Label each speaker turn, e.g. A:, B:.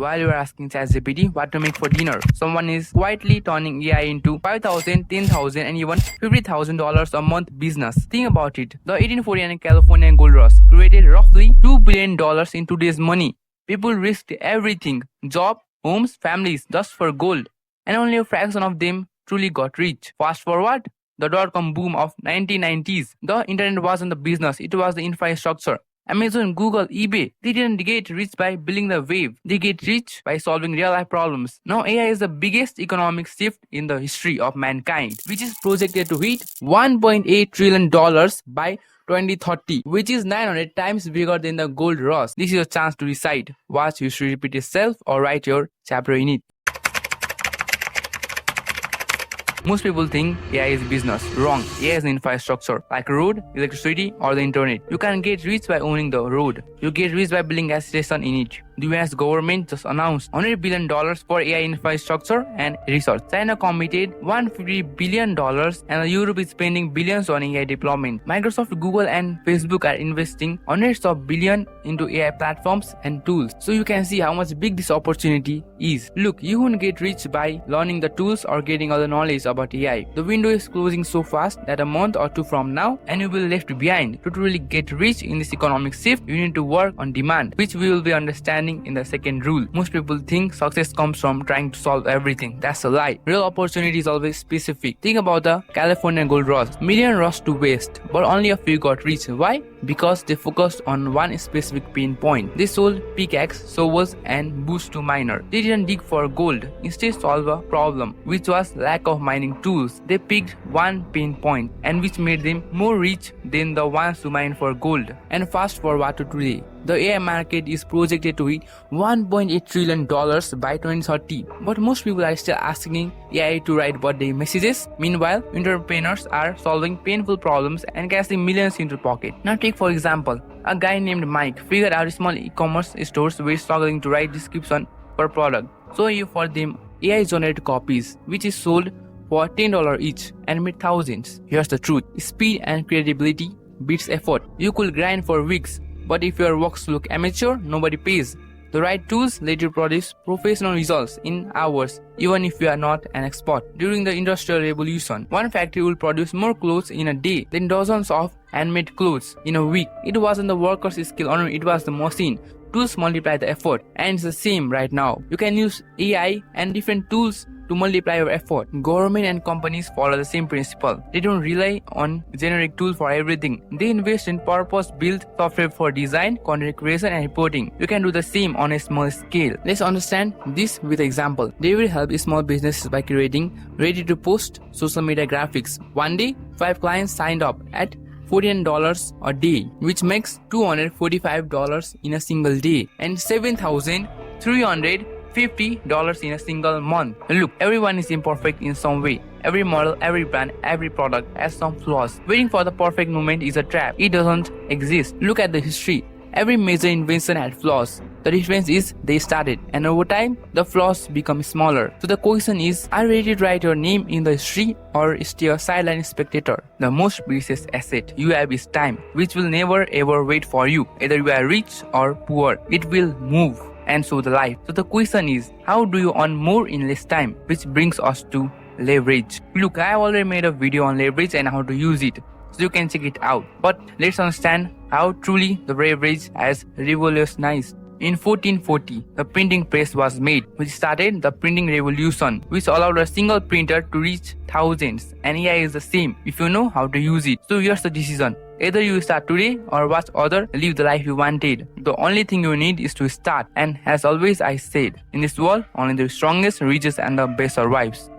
A: while you are asking ChatGPT what to make for dinner, someone is quietly turning AI into $5,000, $10,000 and even $50,000 a month business. Think about it. The 1849 California gold rush created roughly $2 billion in today's money. People risked everything, job, homes, families, just for gold. And only a fraction of them truly got rich. Fast forward, the dot-com boom of 1990s. The internet wasn't the business, it was the infrastructure. Amazon, Google, eBay, they didn't get rich by building the wave. They get rich by solving real-life problems. Now AI is the biggest economic shift in the history of mankind, which is projected to hit $1.8 trillion by 2030, which is 900 times bigger than the gold rush. This is your chance to decide. Watch history repeat itself or write your chapter in it. Most people think AI is business. Wrong. AI is infrastructure, like road, electricity, or the internet. You can get rich by owning the road. You get rich by building gas station in it. The US government just announced $100 billion for AI infrastructure and research. China committed $150 billion and Europe is spending billions on AI deployment. Microsoft, Google and Facebook are investing hundreds of billions into AI platforms and tools. So you can see how much big this opportunity is. Look, you won't get rich by learning the tools or getting all the knowledge about AI. The window is closing so fast that a month or two from now and you will be left behind. To truly get rich in this economic shift, you need to work on demand, which we will be understanding in the second rule. Most people think success comes from trying to solve everything. That's a lie. Real opportunity is always specific. Think about the California gold rush. Millions rushed to waste, but only a few got rich. Why? Because they focused on one specific pain point. They sold pickaxe, shovels and boots to miner. They didn't dig for gold. Instead solve a problem, which was lack of mining tools. They picked one pain point and which made them more rich than the ones who mine for gold. And fast forward to today. The AI market is projected to hit $1.8 trillion by 2030. But most people are still asking AI to write birthday messages. Meanwhile, entrepreneurs are solving painful problems and cashing millions into pocket. Now take for example, a guy named Mike figured out small e-commerce stores were struggling to write description per product. So he offered them AI generated copies, which is sold for $10 each and made thousands. Here's the truth. Speed and credibility beats effort. You could grind for weeks, but if your works look amateur, nobody pays. The right tools let you produce professional results in hours, even if you are not an expert. During the Industrial Revolution, one factory will produce more clothes in a day than dozens of handmade clothes in a week. It wasn't the worker's skill only, it was the machine. Tools multiply the effort, and it's the same right now. You can use AI and different tools to multiply your effort. Government and companies follow the same principle. They don't rely on generic tools for everything. They invest in purpose-built software for design, content creation and reporting. You can do the same on a small scale. Let's understand this with an example. They will help small businesses by creating ready-to-post social media graphics. One day, 5 clients signed up at $14 a day, which makes $245 in a single day and $7,350 in a single month. Look, everyone is imperfect in some way. Every model, every brand, every product has some flaws. Waiting for the perfect moment is a trap. It doesn't exist. Look at the history. Every major invention had flaws. The difference is they started, and over time, the flaws become smaller. So the question is, are you ready to write your name in the history or stay a silent spectator? The most precious asset you have is time, which will never ever wait for you. Either you are rich or poor, it will move. And so the life. So the question is, how do you earn more in less time? Which brings us to leverage. Look, I have already made a video on leverage and how to use it, so you can check it out. But let's understand how truly the leverage has revolutionized. In 1440, the printing press was made, which started the printing revolution, which allowed a single printer to reach thousands. And AI is the same if you know how to use it. So here's the decision. Either you start today or watch others live the life you wanted. The only thing you need is to start. And as always I said, in this world, only the strongest, richest and the best survives.